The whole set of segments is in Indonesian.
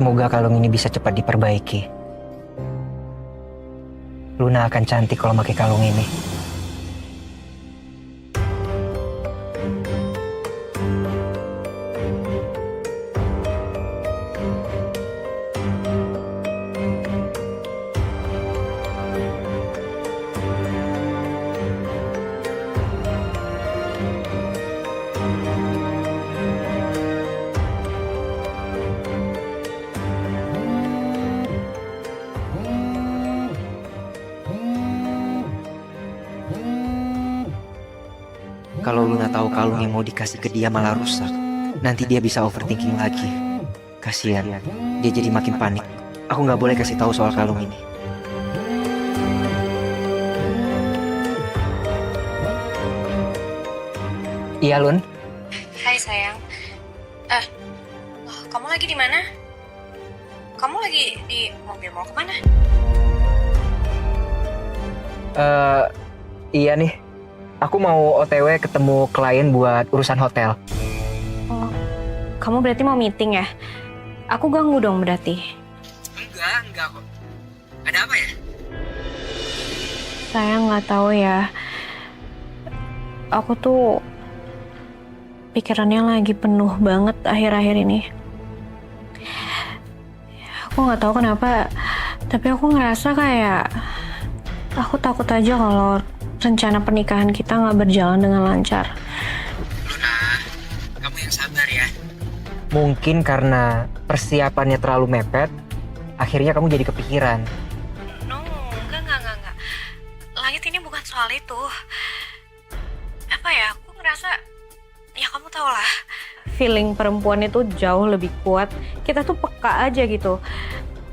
Semoga kalung ini bisa cepat diperbaiki. Luna akan cantik kalau pakai kalung ini. Kalau Luna tahu kalung yang mau dikasih ke dia malah rusak, nanti dia bisa overthinking lagi. Kasihan, dia jadi makin panik. Aku nggak boleh kasih tahu soal kalung ini. Iya, Lun. Hai sayang. Kamu lagi di mana? Kamu lagi di mobil, mau kemana? Iya nih. Aku mau OTW ketemu klien buat urusan hotel. Oh, kamu berarti mau meeting ya? Aku ganggu dong berarti. Enggak kok. Ada apa ya? Saya nggak tahu ya. Aku tuh pikirannya lagi penuh banget akhir-akhir ini. Aku nggak tahu kenapa, tapi aku ngerasa kayak aku takut aja kalau rencana pernikahan kita nggak berjalan dengan lancar. Luna, kamu yang sabar ya. Mungkin karena persiapannya terlalu mepet, akhirnya kamu jadi kepikiran. No, enggak. Langit ini bukan soal itu. Apa ya, aku ngerasa, ya kamu tau lah. Feeling perempuan itu jauh lebih kuat. Kita tuh peka aja gitu.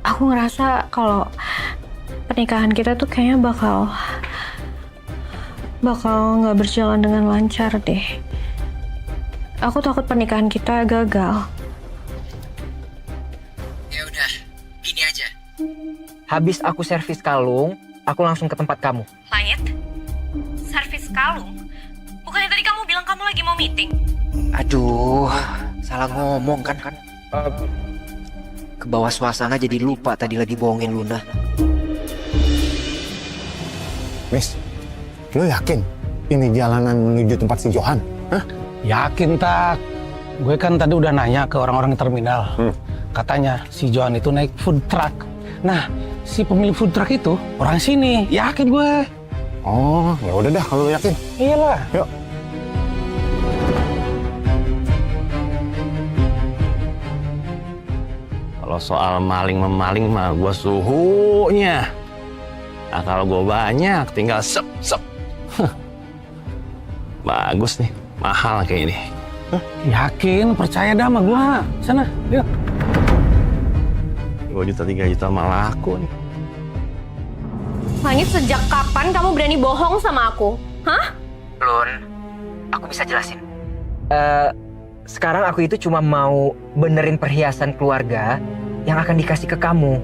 Aku ngerasa kalau pernikahan kita tuh kayaknya bakal nggak berjalan dengan lancar deh. Aku takut pernikahan kita gagal. Ya udah, gini aja. Habis aku servis kalung, aku langsung ke tempat kamu. Langit? Servis kalung? Bukannya tadi kamu bilang kamu lagi mau meeting? Aduh, salah ngomong kan. Ke bawah suasana jadi lupa tadi lagi bohongin Luna. Miss, lo yakin ini jalanan menuju tempat si Johan? Hah? Yakin tak? Gue kan tadi udah nanya ke orang-orang terminal. Katanya si Johan itu naik food truck. Nah, si pemilik food truck itu orang sini. Yakin gue. Oh, ya udah dah kalau lo yakin. Iyalah. Yuk. Kalau soal maling-memaling mah gue suhunya. Nah kalau gue banyak tinggal sep. Bagus nih, mahal kayak ini. Yakin, percaya dah sama gue. Sana, yuk. 2 juta 3 juta malah laku nih. Langit, sejak kapan kamu berani bohong sama aku? Hah? Lun, aku bisa jelasin. Sekarang aku itu cuma mau benerin perhiasan keluarga yang akan dikasih ke kamu.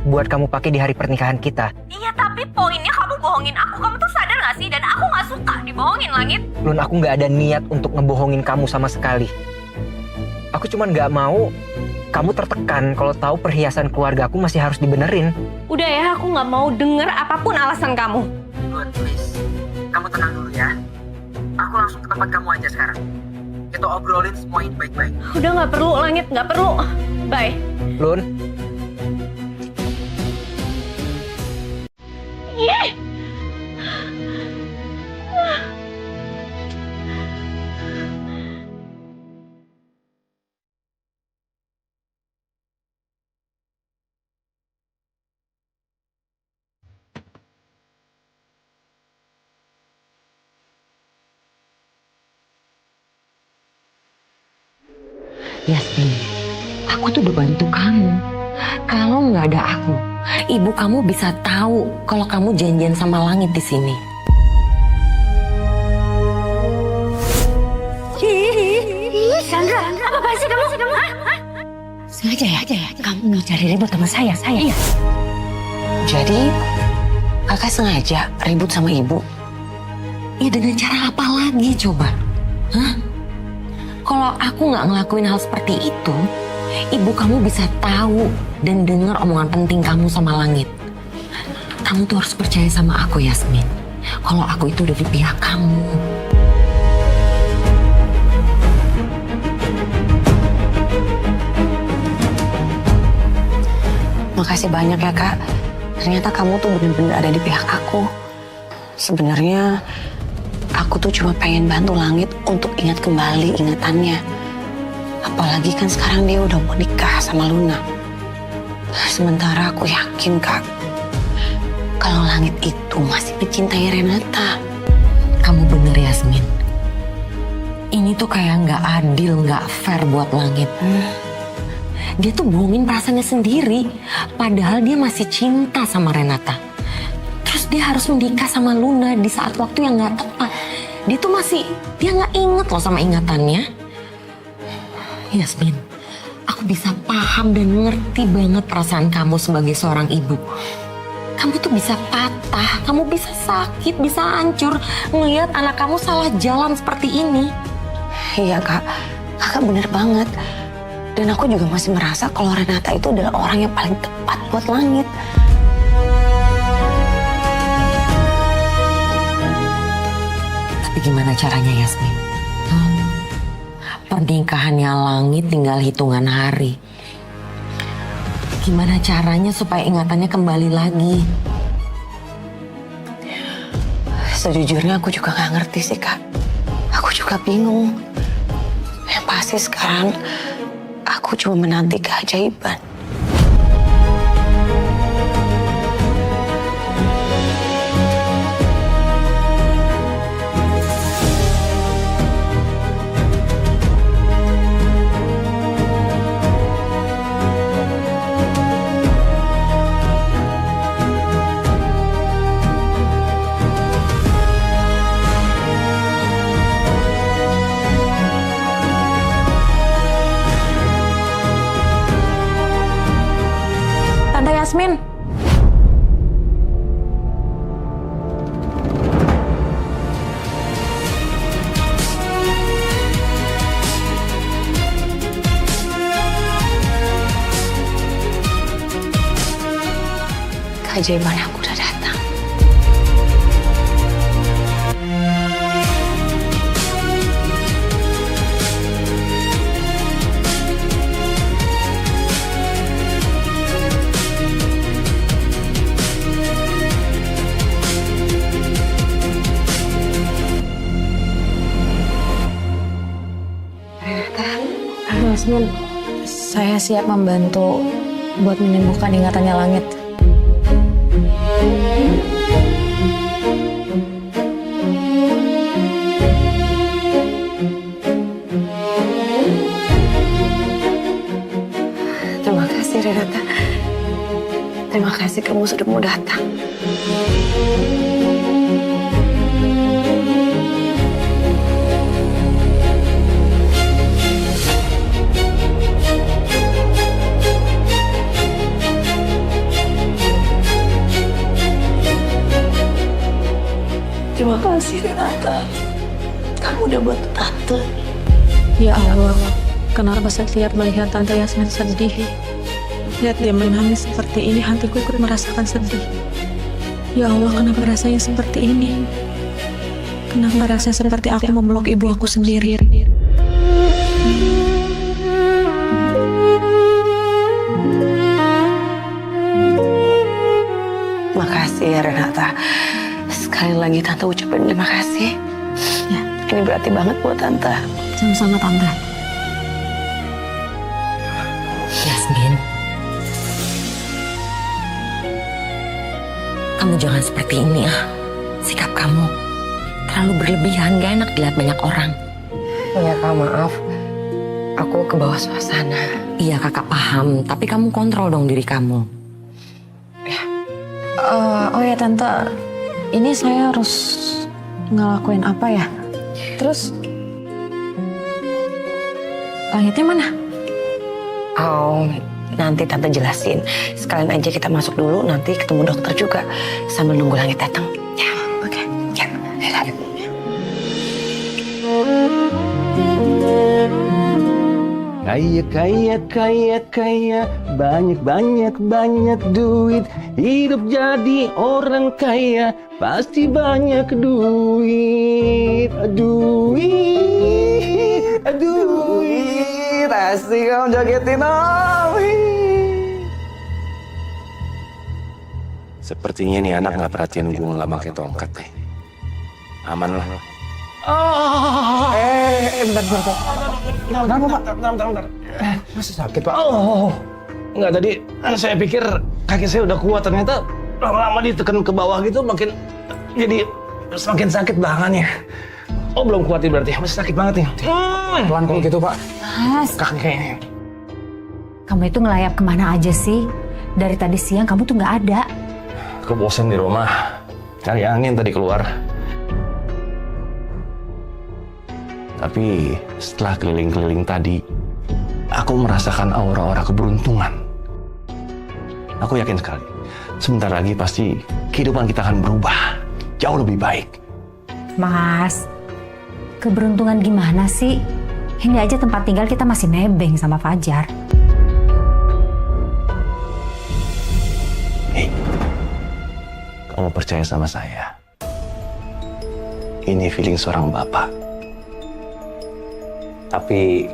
Buat kamu pakai di hari pernikahan kita. Iya, tapi poinnya kamu bohongin aku. Kamu tuh sadar gak sih? Dan aku gak suka dibohongin, Langit. Lun, aku nggak ada niat untuk ngebohongin kamu sama sekali. Aku cuma nggak mau kamu tertekan kalau tahu perhiasan keluarga aku masih harus dibenerin. Udah ya, aku gak mau denger apapun alasan kamu. Lun, please. Kamu tenang dulu ya. Aku langsung ke tempat kamu aja sekarang. Kita obrolin semua ini baik-baik. Udah gak perlu, Langit. Gak perlu. Bye. Lun. Yasmin, aku tuh udah bantu kamu. Kalau nggak ada aku, ibu kamu bisa tahu kalau kamu janjian sama Langit di sini. Chandra, apa sih kamu? Sengaja ya? Kamu mau cari ribut sama saya? Iya. Jadi, kakak sengaja ribut sama ibu? Ya dengan cara apa lagi coba? Hah? Kalau aku nggak ngelakuin hal seperti itu, Ibu kamu bisa tahu dan dengar omongan penting kamu sama langit. Kamu tuh harus percaya sama aku, Yasmin. Kalau aku itu udah di pihak kamu. Makasih banyak ya, Kak. Ternyata kamu tuh benar-benar ada di pihak aku. Sebenarnya aku tuh cuma pengen bantu Langit untuk ingat kembali ingatannya. Apalagi kan sekarang dia udah mau nikah sama Luna. Sementara aku yakin, Kak, kalau Langit itu masih mencintai Renata. Kamu bener, Yasmin. Ini tuh kayak nggak adil, nggak fair buat Langit. Dia tuh bohongin perasaannya sendiri. Padahal dia masih cinta sama Renata. Terus dia harus menikah sama Luna di saat waktu yang nggak tepat. Dia nggak inget loh sama ingatannya. Yasmin, aku bisa paham dan ngerti banget perasaan kamu sebagai seorang ibu. Kamu tuh bisa patah, kamu bisa sakit, bisa hancur ngelihat anak kamu salah jalan seperti ini. Iya, Kak. Kakak bener banget. Dan aku juga masih merasa kalau Renata itu adalah orang yang paling tepat buat Langit. Tapi gimana caranya, Yasmin? Pernikahannya Langit tinggal hitungan hari. Gimana caranya supaya ingatannya kembali lagi? Sejujurnya aku juga gak ngerti sih, Kak. Aku juga bingung. Yang pasti sekarang aku cuma menanti keajaiban. Tante Yasmin. Keajaiban aku udah datang. Yasmin, saya siap membantu buat menyembuhkan ingatannya Langit. Terima kasih, Renata. Terima kasih kamu sudah mau datang. Terima kasih, Renata. Kamu udah buat Tante. Ya Allah, kenapa setiap melihat Tante Yasmin sedih, lihat dia menangis seperti ini, hatiku ikut merasakan sedih. Ya Allah, kenapa rasanya seperti ini? Kenapa rasanya seperti aku memeluk ibu aku sendiri? Makasih ya, Renata. Sekali lagi Tante ucapin terima kasih. Ya, ini berarti banget buat Tante. Sama-sama, Tante. Yasmin, kamu jangan seperti ini ah. Sikap kamu terlalu berlebihan, gak enak dilihat banyak orang. Ya Kak, maaf. Aku ke bawah suasana. Iya kakak paham, tapi kamu kontrol dong diri kamu. Oh ya Tante, ini saya harus ngelakuin apa ya? Terus Langitnya mana? Oh, nanti Tante jelasin. Sekalian aja kita masuk dulu, nanti ketemu dokter juga sambil nunggu Langit datang. Ya, oke. Ya, Kaya, kaya, kaya, kaya, banyak, banyak, banyak duit. Hidup jadi orang kaya, pasti banyak duit. Duit, duit. Asik kamu jagetin om. Sepertinya nih anak nggak perhatian gue nggak pakai tongkat deh. Aman lah. Bentar. Masih sakit, Pak? Oh, enggak, tadi saya pikir kaki saya udah kuat, ternyata lama-lama ditekan ke bawah gitu makin jadi semakin sakit belakangannya. Oh, belum kuat berarti, masih sakit banget nih. Pelan kalau gitu, Pak. Mas, Kaki kayaknya. kamu itu ngelayap kemana aja sih? Dari tadi siang kamu tuh nggak ada. Aku bosan di rumah. Cari angin tadi keluar. Tapi setelah keliling-keliling tadi, aku merasakan aura-aura keberuntungan. Aku yakin sekali, sebentar lagi pasti kehidupan kita akan berubah. Jauh lebih baik. Mas, keberuntungan gimana sih? Ini aja tempat tinggal kita masih nebeng sama Fajar. Hei, kamu percaya sama saya? Ini feeling seorang bapak. Tapi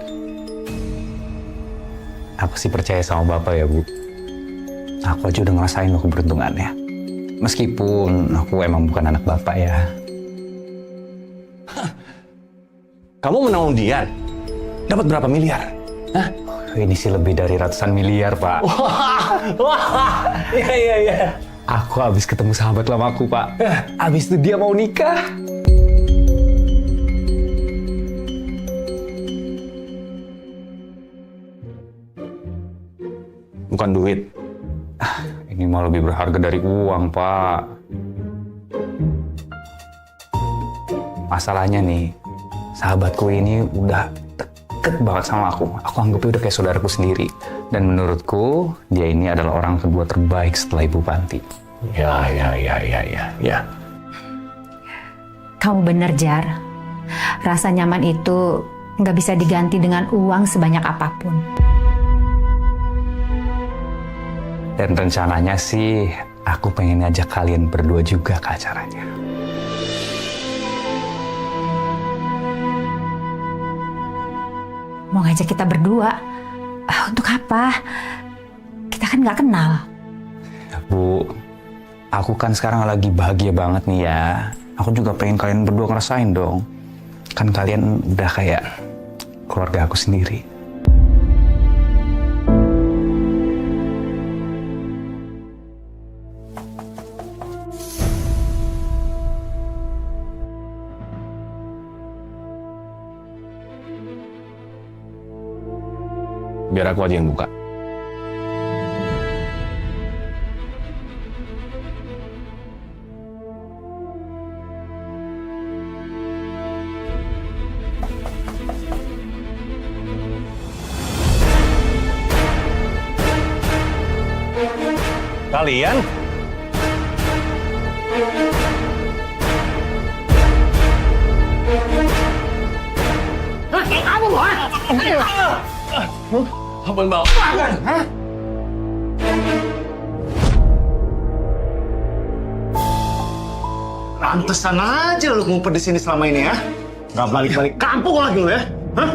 aku sih percaya sama Bapak ya, Bu. Aku aja udah ngerasain loh keberuntungannya. Meskipun aku emang bukan anak Bapak ya. Kamu menang undian? Dapat berapa miliar? Hah? Ini sih lebih dari ratusan miliar, Pak. Wah, iya. Aku habis ketemu sahabat lamaku, Pak. Habis itu dia mau nikah. Bukan duit. Ini mah lebih berharga dari uang, Pak. Masalahnya nih, sahabatku ini udah deket banget sama aku. Aku anggapnya udah kayak saudaraku sendiri. Dan menurutku, dia ini adalah orang kedua terbaik setelah Ibu Panti. Ya. Kamu bener, Jar. Rasa nyaman itu nggak bisa diganti dengan uang sebanyak apapun. Dan rencananya sih, aku pengen ngajak kalian berdua juga ke acaranya. Mau ngajak kita berdua? Untuk apa? Kita kan nggak kenal. Bu, aku kan sekarang lagi bahagia banget nih ya. Aku juga pengen kalian berdua ngerasain dong. Kan kalian udah kayak keluarga aku sendiri. Biar aku aja yang buka. Kalian? Apa yang bawa? Hah? Pantesan aja lu ngumpet di sini selama ini ya. Gak balik-balik kampung lagi lu ya. Hah?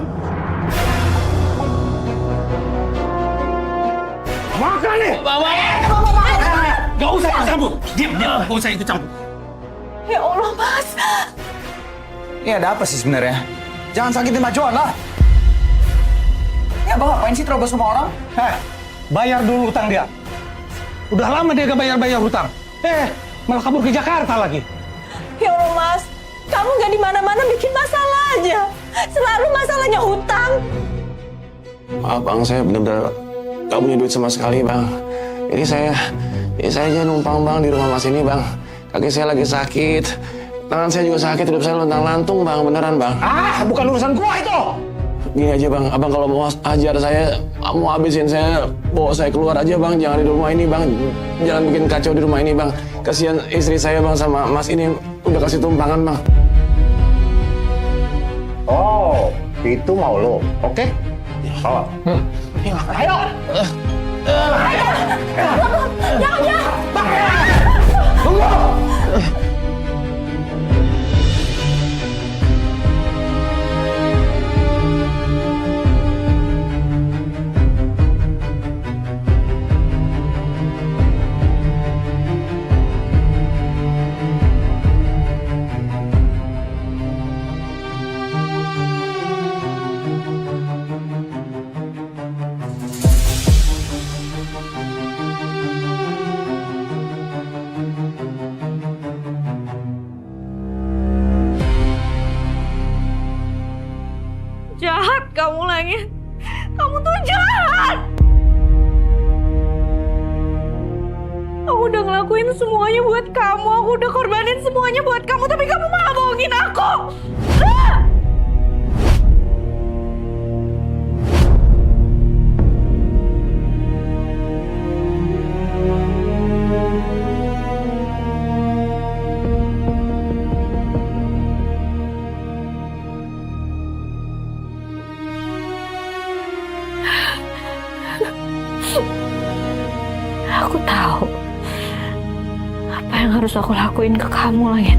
Makan nih! Gak usah ikut campur. Diam. Gak usah ikut campur. Ya Allah, Mas. Ini ada apa sih sebenarnya? Jangan sakitin Mbak Joan lah. Ini abang ngapain sih terobos sama orang? Bayar dulu utang dia. Udah lama dia gak bayar hutang. Malah kabur ke Jakarta lagi. Ya Allah, Mas. Kamu gak di mana-mana bikin masalah aja. Selalu masalahnya hutang. Maaf bang, saya benar-benar gak punya duit sama sekali bang. Ini saya aja numpang bang di rumah mas ini bang. Kaki saya lagi sakit, tangan saya juga sakit, hidup saya lontang-lantung bang, beneran bang. Bukan urusan gua itu. Gini aja bang, abang kalau mau ajar saya, mau habisin saya, bawa saya keluar aja bang, jangan di rumah ini bang. Jangan bikin kacau di rumah ini bang. Kasihan istri saya bang sama mas ini udah kasih tumpangan bang. Oh, itu mau lo, oke? Bawa. Ayo! Jahat kamu, Langit. Kamu tuh jahat. Aku udah ngelakuin semuanya buat kamu. Aku udah korbanin semuanya buat kamu. Tapi kamu malah bohongin aku. Ah! Aku tahu apa yang harus aku lakuin ke kamu, Langit.